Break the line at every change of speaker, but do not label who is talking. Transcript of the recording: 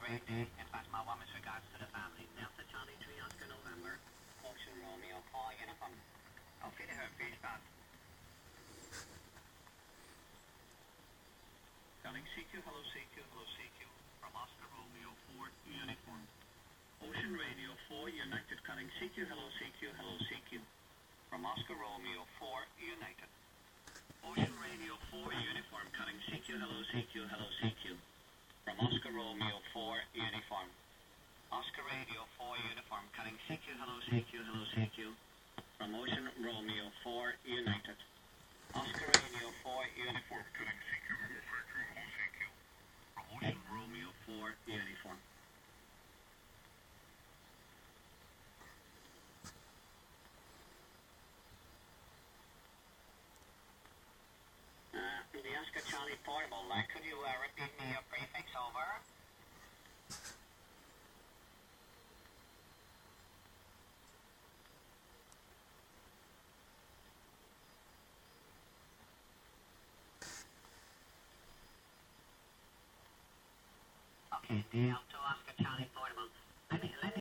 great day. In fact, my warmest regards to the family. Delta Charlie 3 Oscar November. Ocean Romeo 4 Uniform. Okay, to her face pass. Calling CQ, hello CQ, hello CQ. From Oscar Romeo 4 Uniform. Ocean Radio 4 United. Calling CQ, hello CQ, hello CQ. From Oscar Romeo 4 United. Ocean Radio 4 Uniform. Calling CQ, hello CQ, hello CQ. From Oscar Romeo 4 Uniform. Oscar Radio 4 Uniform. Calling CQ, hello CQ, hello CQ. From Ocean Romeo 4 United. Oscar Radio 4 Uniform. Calling CQ, hello CQ, hello CQ. From Ocean Romeo 4 Uniform. The Oscar Charlie Portable, could you repeat me your prefix, over? Okay, DL2 Oscar Charlie Portable.